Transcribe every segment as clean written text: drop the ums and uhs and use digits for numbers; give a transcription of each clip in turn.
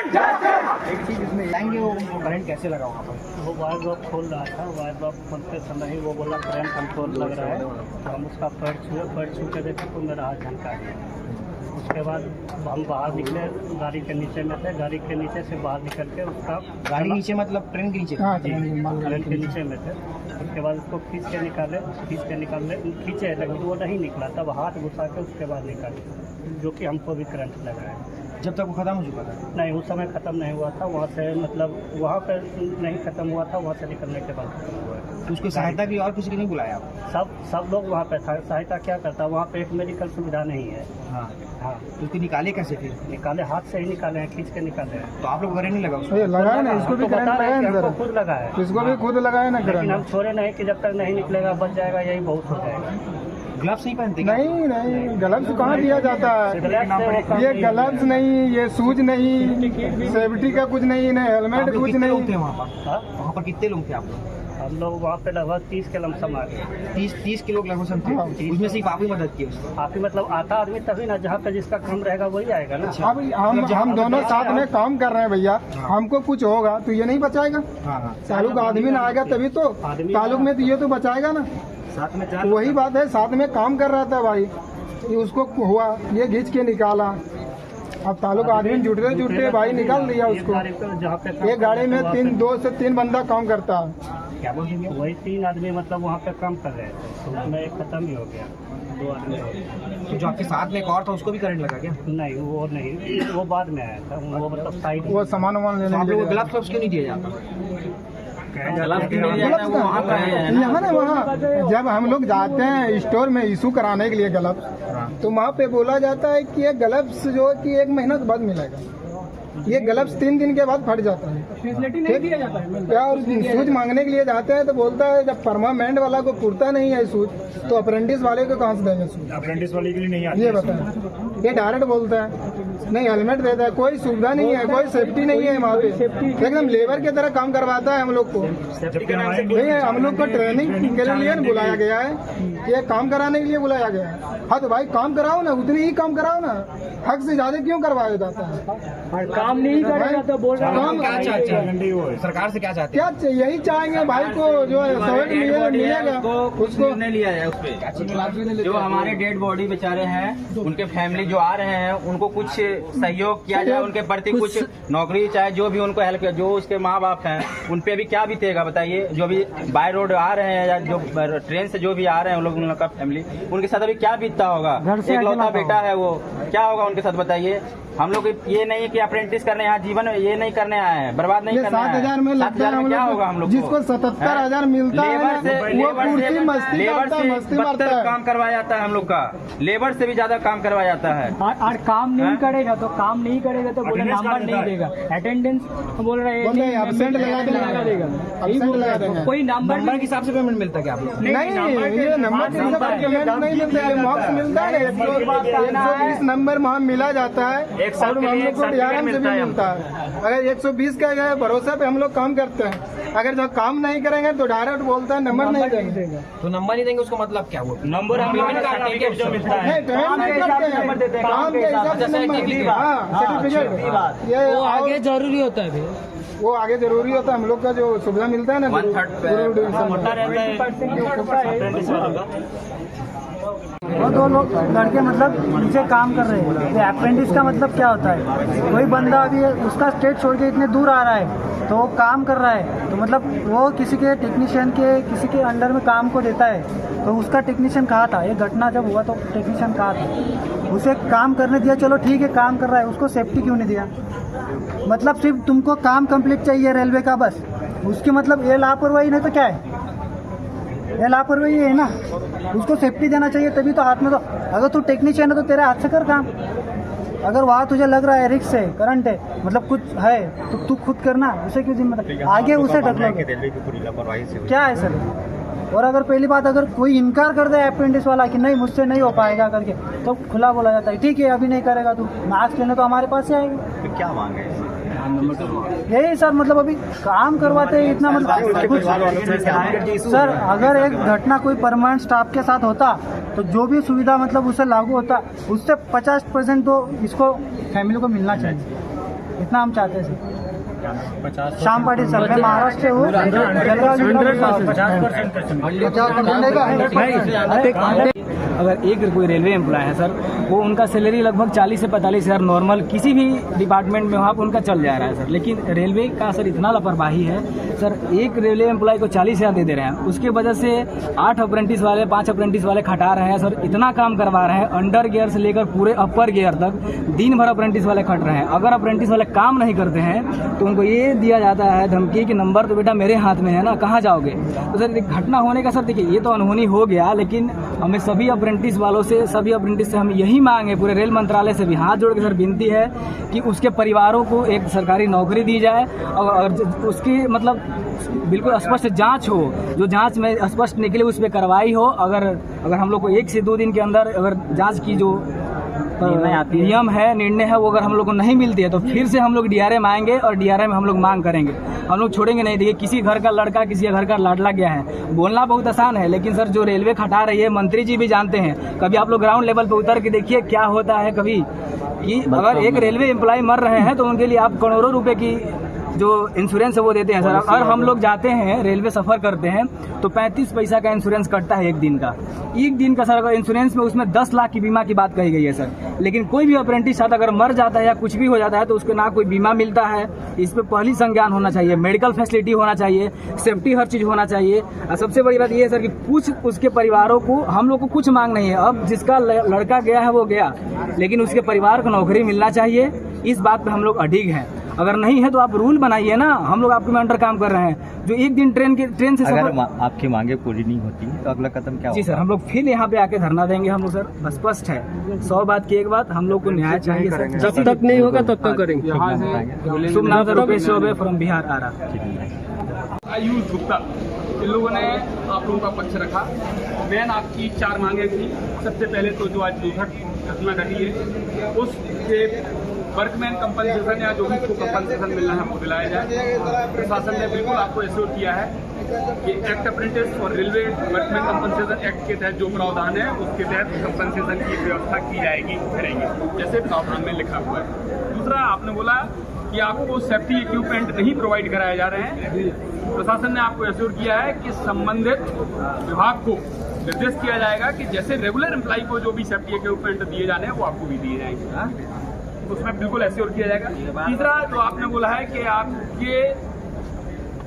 एक चीज इसमें जाएंगे, वो करंट कैसे लगा वहाँ पर? वो वायर बल्ब खोल रहा था, वायर बल्ब खोलते समय ही वो बोला करंट कंट्रोल लग रहा है। तो हम उसका पैर छू के देखे तो मेरा हाथ झनका गया। उसके बाद हम बाहर निकले, गाड़ी के नीचे में थे, गाड़ी के नीचे से बाहर निकल के उसका गाड़ी नीचे मतलब ट्रेन के नीचे? हाँ जी, ट्रेन के नीचे में थे। उसके बाद उसको खींचे खींचे लेकिन वो नहीं निकला। तब हाथ घुसा के उसके बाद निकाले, जो कि हमको भी करंट लगा है। जब तक वो खत्म हो चुका था? नहीं, उस समय ख़त्म नहीं हुआ था। वहाँ से मतलब वहाँ पर नहीं ख़त्म हुआ था, वहाँ से निकलने के बाद खत्म हुआ है। तो उसकी सहायता की और किसी को नहीं बुलाया आप? सब लोग वहाँ पे था। सहायता क्या करता, वहाँ पे एक मेडिकल सुविधा नहीं है। हाँ हाँ, तो उसको निकाले कैसे फिर? निकाले, हाथ से ही निकाले हैं, खींच के निकाले हैं। तो आप लोग करंट नहीं लगा उसको? लगा है ना, इसको भी करंट लगा है ना, खुद लगा है, इसको भी खुद लगा है ना लेकिन करंट। हम छोड़े नहीं कि जब तक नहीं निकलेगा बच जाएगा, यही बहुत हो जाएगा। ग्लव्स नहीं पहनते? नहीं, ग्लव्स कहाँ दिया जाता है? ये ग्लव्स नहीं, ये शूज नहीं, सेफ्टी का कुछ नहीं, ना हेलमेट कुछ कितने लोग थे नहीं। वहाँ पर कितने लोग थे आप लोग? हम लोग वहाँ पे लगभग 30 के लमसम आ गए। 30 के लोग लगभग थे? हाँ। उसमें सिर्फ आप ही मदद की उसको? आप ही मतलब आता आदमी तभी ना, जहाँ पे जिसका काम रहेगा वही आएगा ना। अब हम दोनों साथ में काम कर रहे हैं भैया, हमको कुछ होगा तो ये नहीं बचाएगा? हाँ। ताल्लुक आदमी ना आएगा तभी तो ताल्लुक में, तो ये तो बचाएगा ना। साथ में वही बात है, साथ में काम कर रहा था भाई, ये उसको हुआ, ये घींच के निकाला। अब ताल्लुक आदमी जुटते भाई निकाल दिया उसको। एक गाड़ी में 2 से 3 बंदा काम करता है। क्या बोल रहे? वही 3 आदमी मतलब वहाँ पे काम कर रहे थे, तो उसमें एक खत्म ही हो गया, 2 आदमी हो गए। तो जो आपके साथ में एक और था उसको भी करंट लगा क्या? नहीं, वो नहीं, वो बाद में आया था। वो मतलब साइड वो सामान लेने आप लोग गया। ग्लव्स क्यों नहीं दिया जाता? यहाँ ना, वहाँ जब हम लोग जाते हैं स्टोर में इशू कराने के लिए ग्लव्स, तो वहाँ पे बोला जाता है कि ये ग्लव्स जो कि 1 महीना के बाद मिलेगा। ये ग्लव्स 3 दिन के बाद फट जाता है। फैसिलिटी नहीं दिया जाता है क्या? और शूज मांगने के लिए जाते हैं तो बोलता है जब परमानेंट वाला को पुरता नहीं है शूज, तो अप्रेंटिस वाले को कहाँ से देंगे शूज? अप्रेंटिस वाले के लिए नहीं आती ये बताएं। ये डायरेक्ट बोलता है, नहीं हेलमेट देता है, कोई सुविधा नहीं है, कोई सेफ्टी नहीं है वहाँ पे, एकदम लेबर की तरह काम करवाता है हम लोग को। नहीं, हम लोग को ट्रेनिंग के लिए बुलाया गया है, ये काम कराने के लिए बुलाया गया है। हाँ तो भाई काम कराओ ना, उतनी ही काम कराओ ना, हक से ज्यादा क्यों करवाया जाता है? काम नहीं करेगा तो बोल रहा काम क्या चाहते हैं सरकार से? क्या चाहते हैं? क्या यही चाहेंगे भाई को जो सहयोग मिलेगा उसको नहीं लिया जाए उस पे। जो हमारे डेड बॉडी बेचारे हैं, उनके फैमिली जो आ रहे हैं, उनको कुछ सहयोग किया जाए, उनके प्रति कुछ नौकरी चाहे जो भी उनको हेल्प, जो उसके माँ बाप हैं उन पे भी क्या बीतेगा बताइए। जो भी बाय रोड आ रहे हैं या जो ट्रेन से जो भी आ रहे हैं उन लोग का फैमिली, उनके साथ अभी क्या बीतता होगा? एक लौता बेटा है वो, क्या होगा उनके साथ बताइए। हम लोग ये नहीं है कि अप्रेंटिस करने यहाँ जीवन में ये नहीं करने आए हैं, बर्बाद नहीं करने आए हैं। 7,000 में लगता है क्या होगा हम लोग? जिसको 77,000 मिलता है ना, वो कुर्सी मस्ती करता है। काम करवाया जाता है हम लोग का, लेबर से भी ज्यादा काम करवाया जाता है। और काम नहीं करेगा तो बोले नंबर नहीं देगा, अटेंडेंस बोल रहे हैं एब्सेंट लगा देगा, कोई नंबर के हिसाब से पेमेंट मिलता है क्या आप लोग? नहीं, ये नंबर के हिसाब से पेमेंट नहीं मिलता है, मार्क्स मिलता है। 120 नंबर वहाँ मिला जाता है और हम लोग को DRM से भी मिलता है। अगर 120 का भरोसा पे हम लोग काम करते हैं, अगर जो काम नहीं करेंगे तो डायरेक्ट बोलता है नंबर नहीं देंगे। तो नंबर नहीं देंगे उसका मतलब क्या हुआ? नंबर हम लोग जो मिलता है नहीं, पेमेंट नहीं करते हैं, काम के हिसाब से नंबर। हाँ, सर्टिफिकेट ये आगे जरूरी होता है, वो आगे जरूरी होता है। हम लोग का जो सुविधा मिलता है ना, 1/3 वो 2 लोग लड़के मतलब नीचे काम कर रहे हैं। तो अप्रेंटिस का मतलब क्या होता है? कोई बंदा अभी उसका स्टेट छोड़ के इतने दूर आ रहा है तो वो काम कर रहा है, तो मतलब वो किसी के टेक्नीशियन के किसी के अंडर में काम को देता है। तो उसका टेक्नीशियन कहा था, ये घटना जब हुआ तो टेक्नीशियन कहा था, उसे काम करने दिया, चलो ठीक है काम कर रहा है, उसको सेफ्टी क्यों नहीं दिया? मतलब सिर्फ तुमको काम कंप्लीट चाहिए रेलवे का बस, उसकी मतलब ये लापरवाही नहीं तो क्या है? ये लापरवाही है ना। उसको सेफ्टी देना चाहिए तभी तो हाथ में। तो अगर तू टेक्नीशियन है तो तेरे हाथ से कर काम। अगर वहाँ तुझे लग रहा है रिस्क है, करंट है, मतलब कुछ है, तो तू खुद करना, उसे क्यों जिम्मेदार आगे उसे ढकलोगे? क्या है सर? और अगर पहली बात अगर कोई इनकार कर दे अप्रेंटिस वाला कि नहीं मुझसे नहीं हो पाएगा करके, तो खुला बोला जाता है ठीक है अभी नहीं करेगा तू, मार्क्स लेने तो हमारे पास ही आएगा। तो क्या मांगे? यही सर, मतलब अभी काम करवाते हैं इतना, मतलब कुछ सर अगर एक घटना कोई परमानेंट स्टाफ के साथ होता तो जो भी सुविधा मतलब उसे लागू होता, उससे 50% तो इसको फैमिली को मिलना चाहिए। इतना हम चाहते हैं सर। श्याम पाटिल सर, मैं महाराष्ट्र से हूँ। 50% अगर एक कोई रेलवे एम्प्लॉय है सर, वो उनका सैलरी लगभग 40 से 45 हज़ार नॉर्मल किसी भी डिपार्टमेंट में वहाँ पर उनका चल जा रहा है सर। लेकिन रेलवे का सर इतना लापरवाही है सर, एक रेलवे एम्प्लॉय को 40 हज़ार दे रहे हैं, उसके वजह से 8 अप्रेंटिस वाले 5 अप्रेंटिस वाले खटा रहे हैं सर। इतना काम करवा रहे हैं, अंडर गियर से लेकर पूरे अपर गियर तक दिन भर अप्रेंटिस वाले खट रहे हैं। अगर अप्रेंटिस वाले काम नहीं करते हैं तो उनको ये दिया जाता है धमकी कि नंबर तो बेटा मेरे हाथ में है ना, कहाँ जाओगे। तो सर घटना होने का सर देखिए, ये तो अनहोनी हो गया, लेकिन हमें सभी अप्रेंटिस वालों से, सभी अप्रेंटिस से हम यही मांगे, पूरे रेल मंत्रालय से भी हाथ जोड़ के सर विनती है कि उसके परिवारों को एक सरकारी नौकरी दी जाए और उसकी मतलब बिल्कुल स्पष्ट जांच हो, जो जांच में स्पष्ट निकले उस पर कार्रवाई हो। अगर हम लोग को 1 से 2 दिन के अंदर अगर जांच की जो नियम है, निर्णय है, वो अगर हम लोग को नहीं मिलती है तो फिर से हम लोग DRM आएंगे और DRM में हम लोग मांग करेंगे। हम लोग छोड़ेंगे नहीं। देखिए, किसी घर का लड़का किसी घर का लाडला गया है, बोलना बहुत आसान है, लेकिन सर जो रेलवे खटा रही है, मंत्री जी भी जानते हैं। कभी आप लोग ग्राउंड लेवल पे उतर के देखिए क्या होता है कभी, कि अगर एक रेलवे एम्प्लॉय मर रहे हैं तो उनके लिए आप करोड़ों रुपए की जो इंश्योरेंस है वो देते हैं सर। और हम लोग जाते हैं, रेलवे सफ़र करते हैं तो 35 पैसा का इंश्योरेंस कटता है एक दिन का सर। अगर इंश्योरेंस में उसमें 10 लाख की बीमा की बात कही गई है सर, लेकिन कोई भी अप्रेंटिस साथ अगर मर जाता है या कुछ भी हो जाता है तो उसको ना कोई बीमा मिलता है। इस पर पहली संज्ञान होना चाहिए, मेडिकल फैसिलिटी होना चाहिए, सेफ्टी हर चीज़ होना चाहिए। और सबसे बड़ी बात ये है सर कि कुछ उसके परिवारों को, हम लोग को कुछ मांग नहीं है। अब जिसका लड़का गया है वो गया, लेकिन उसके परिवार को नौकरी मिलना चाहिए। इस बात पर हम लोग अडिग हैं। अगर नहीं है तो आप रूल बनाइए ना, हम लोग आपके में अंडर काम कर रहे हैं। जो एक दिन ट्रेन से अगर आपकी मांगे पूरी नहीं होती तो अगला कदम क्या होगा? जी सर, हम लोग फिर यहाँ पे आके धरना देंगे हम लोग सर। स्पष्ट है, 100 बात की एक बात, हम लोग को न्याय चाहिए सर। जब तक नहीं होगा तब तक करेंगे। शुभ नाम सर रुपेश चौबे फ्रॉम बिहार आरा। आयुष गुप्ता, इन लोगों ने आप लोगों का पक्ष रखा। मैन आपकी 4 मांगे थी। सबसे पहले तो जो आज दुर्घटना घटना घटी है उसके वर्कमैन कंपनसेशन या जो भी उसको कंपनसेशन मिलना है वो दिलाया जाए। प्रशासन ने बिल्कुल आपको एश्योर किया है कि एक्ट अप्रेंटिस और रेलवे वर्कमैन कंपनसेशन एक्ट के तहत जो प्रावधान है उसके तहत कंपनसेशन की व्यवस्था की जाएगी, करेंगे, जैसे प्रावधान में लिखा हुआ है। दूसरा, आपने बोला कि आपको सेफ्टी इक्विपमेंट नहीं प्रोवाइड कराए जा रहे हैं। प्रशासन ने आपको एश्योर किया है कि संबंधित विभाग को निर्देश किया जाएगा कि जैसे रेगुलर एम्प्लॉय को जो भी सेफ्टी इक्विपमेंट दिए जाने हैं वो आपको भी दिए जाएंगे, उसमें बिल्कुल एश्योर किया जाएगा। तीसरा, जो आपने बोला है कि आपके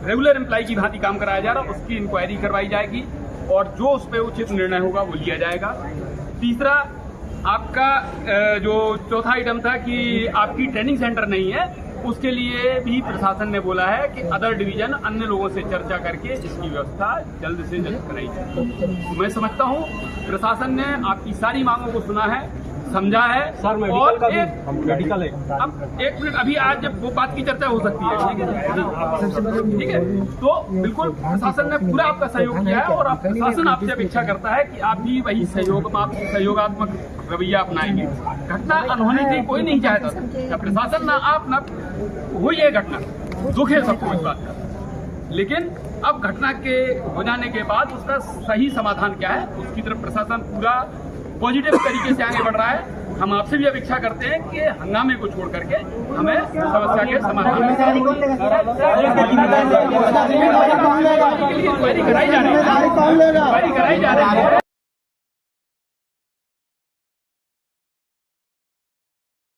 रेगुलर एम्प्लॉय की भांति काम कराया जा रहा है उसकी इंक्वायरी करवाई जाएगी और जो उस पर उचित निर्णय होगा वो लिया जाएगा। तीसरा, आपका जो चौथा आइटम था कि आपकी ट्रेनिंग सेंटर नहीं है, उसके लिए भी प्रशासन ने बोला है कि अदर डिवीजन अन्य लोगों से चर्चा करके इसकी व्यवस्था जल्द से जल्द कराई जाए। मैं समझता हूँ प्रशासन ने आपकी सारी मांगों को सुना है, समझा है। सर, और मेडिकल है। अब 1 मिनट, अभी आज जब वो बात की चर्चा हो सकती है, ठीक है। तो बिल्कुल प्रशासन ने पूरा आपका सहयोग किया है और प्रशासन आपसे अपेक्षा करता है कि आप भी वही सहयोगात्मक रवैया अपनाएंगे। घटना अनहोनी थी, कोई नहीं चाहता था, प्रशासन ना आप ना हुई है घटना, दुख है सबको इस बात का। लेकिन अब घटना के हो जाने के बाद उसका सही समाधान क्या है उसकी तरफ प्रशासन पूरा पॉजिटिव तरीके से आगे बढ़ रहा है। हम आपसे भी अपेक्षा करते हैं कि हंगामे को छोड़ करके हमें समस्या के समाधान कराई जा रही है।